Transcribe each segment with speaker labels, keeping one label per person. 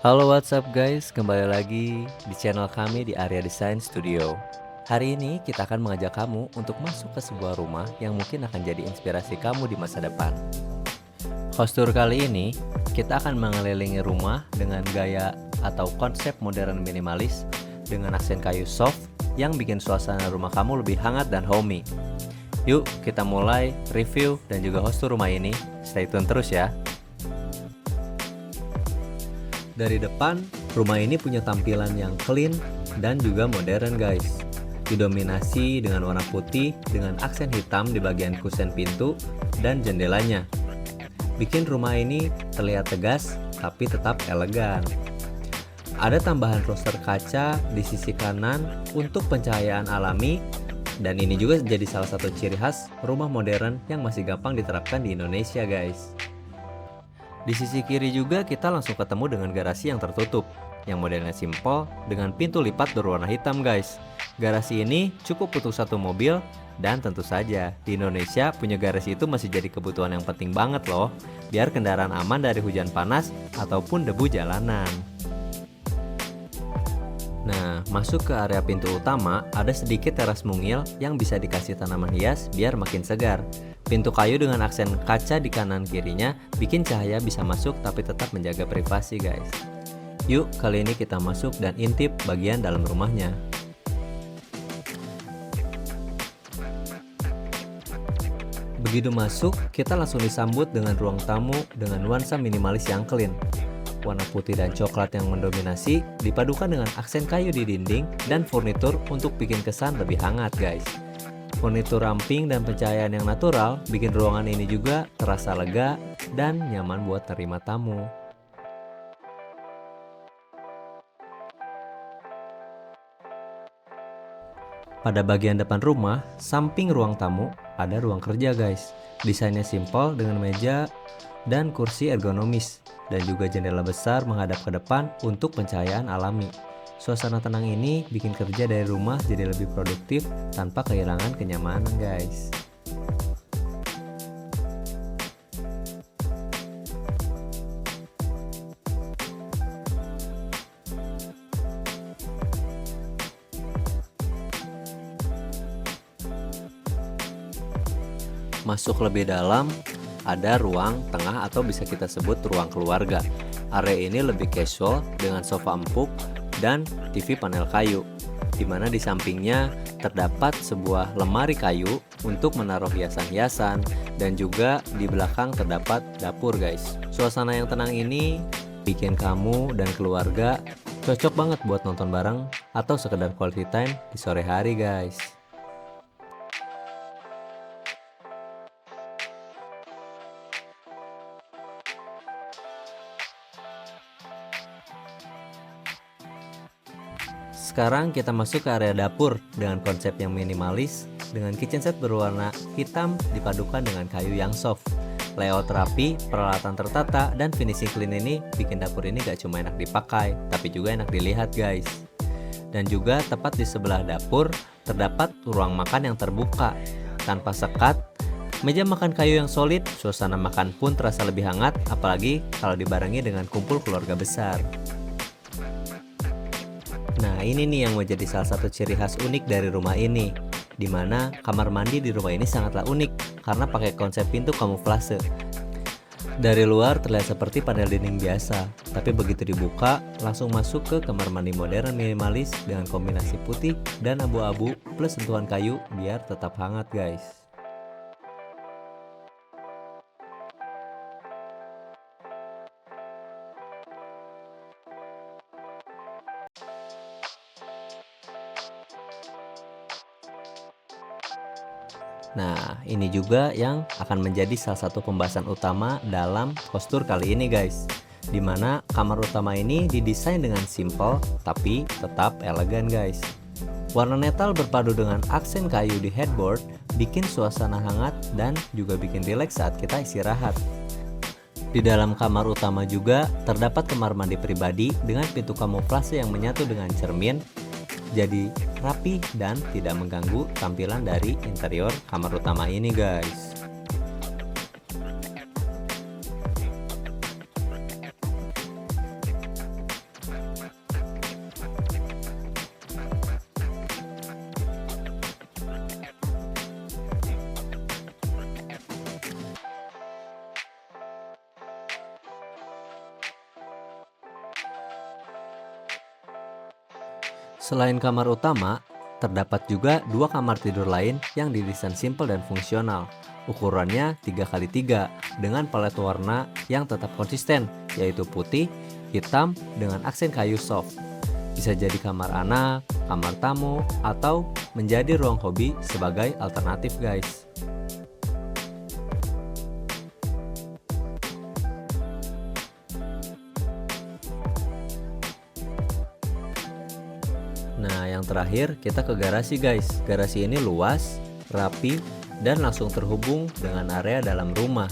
Speaker 1: Halo what's up guys, kembali lagi di channel kami di Area Design Studio. Hari ini kita akan mengajak kamu untuk masuk ke sebuah rumah yang mungkin akan jadi inspirasi kamu di masa depan. Kostur kali ini, kita akan mengelilingi rumah dengan gaya atau konsep modern minimalis dengan aksen kayu soft yang bikin suasana rumah kamu lebih hangat dan homey. Yuk kita mulai review dan juga kostur rumah ini, stay tune terus ya. Dari depan, rumah ini punya tampilan yang clean dan juga modern guys. Didominasi dengan warna putih dengan aksen hitam di bagian kusen pintu dan jendelanya. Bikin rumah ini terlihat tegas tapi tetap elegan. Ada tambahan roster kaca di sisi kanan untuk pencahayaan alami, dan ini juga jadi salah satu ciri khas rumah modern yang masih gampang diterapkan di Indonesia guys. Di sisi kiri juga kita langsung ketemu dengan garasi yang tertutup, yang modelnya simple dengan pintu lipat berwarna hitam guys. Garasi ini cukup untuk satu mobil, dan tentu saja di Indonesia punya garasi itu masih jadi kebutuhan yang penting banget loh, biar kendaraan aman dari hujan panas ataupun debu jalanan. Nah, masuk ke area pintu utama, ada sedikit teras mungil yang bisa dikasih tanaman hias biar makin segar. Pintu kayu dengan aksen kaca di kanan kirinya bikin cahaya bisa masuk tapi tetap menjaga privasi guys. Yuk, kali ini kita masuk dan intip bagian dalam rumahnya. Begitu masuk, kita langsung disambut dengan ruang tamu dengan nuansa minimalis yang clean. Warna putih dan coklat yang mendominasi dipadukan dengan aksen kayu di dinding dan furnitur untuk bikin kesan lebih hangat guys. Furnitur ramping dan pencahayaan yang natural bikin ruangan ini juga terasa lega dan nyaman buat terima tamu. Pada bagian depan rumah, samping ruang tamu, ada ruang kerja guys. Desainnya simpel dengan meja dan kursi ergonomis, dan juga jendela besar menghadap ke depan untuk pencahayaan alami. Suasana tenang ini bikin kerja dari rumah jadi lebih produktif tanpa kehilangan kenyamanan guys. Masuk lebih dalam, ada ruang tengah atau bisa kita sebut ruang keluarga. Area ini lebih casual dengan sofa empuk dan TV panel kayu, dimana di sampingnya terdapat sebuah lemari kayu untuk menaruh hiasan-hiasan, dan juga di belakang terdapat dapur guys. Suasana yang tenang ini bikin kamu dan keluarga cocok banget buat nonton bareng atau sekedar quality time di sore hari guys. Sekarang kita masuk ke area dapur dengan konsep yang minimalis, dengan kitchen set berwarna hitam dipadukan dengan kayu yang soft. Layout rapi, peralatan tertata, dan finishing clean ini bikin dapur ini gak cuma enak dipakai, tapi juga enak dilihat guys. Dan juga tepat di sebelah dapur terdapat ruang makan yang terbuka, tanpa sekat, meja makan kayu yang solid, suasana makan pun terasa lebih hangat, apalagi kalau dibarengi dengan kumpul keluarga besar. Nah, ini nih yang menjadi salah satu ciri khas unik dari rumah ini, dimana kamar mandi di rumah ini sangatlah unik karena pakai konsep pintu kamuflase. Dari luar terlihat seperti panel dinding biasa, tapi begitu dibuka langsung masuk ke kamar mandi modern minimalis dengan kombinasi putih dan abu-abu plus sentuhan kayu biar tetap hangat guys. Nah, ini juga yang akan menjadi salah satu pembahasan utama dalam kostur kali ini guys, dimana kamar utama ini didesain dengan simple tapi tetap elegan guys. Warna netal berpadu dengan aksen kayu di headboard bikin suasana hangat dan juga bikin rileks saat kita istirahat. Di dalam kamar utama juga terdapat kamar mandi pribadi dengan pintu kamuflase yang menyatu dengan cermin, jadi rapi dan tidak mengganggu tampilan dari interior kamar utama ini guys. Selain kamar utama, terdapat juga dua kamar tidur lain yang didesain simpel dan fungsional. Ukurannya 3x3 dengan palet warna yang tetap konsisten, yaitu putih, hitam dengan aksen kayu soft. Bisa jadi kamar anak, kamar tamu, atau menjadi ruang hobi sebagai alternatif guys. Nah, yang terakhir kita ke garasi guys. Garasi ini luas, rapi, dan langsung terhubung dengan area dalam rumah.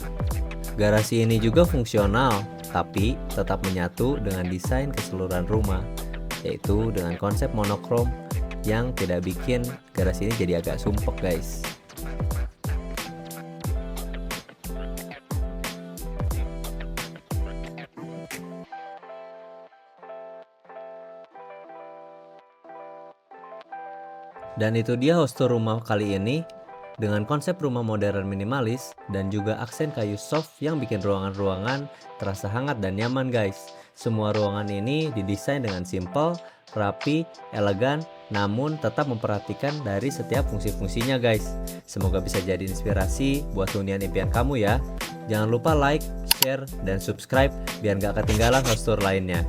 Speaker 1: Garasi ini juga fungsional, tapi tetap menyatu dengan desain keseluruhan rumah, yaitu dengan konsep monokrom yang tidak bikin garasi ini jadi agak sumpek guys. Dan itu dia hostel rumah kali ini dengan konsep rumah modern minimalis dan juga aksen kayu soft yang bikin ruangan-ruangan terasa hangat dan nyaman guys. Semua ruangan ini didesain dengan simple, rapi, elegan, namun tetap memperhatikan dari setiap fungsi-fungsinya guys. Semoga bisa jadi inspirasi buat hunian impian kamu ya. Jangan lupa like, share, dan subscribe biar gak ketinggalan hostel lainnya.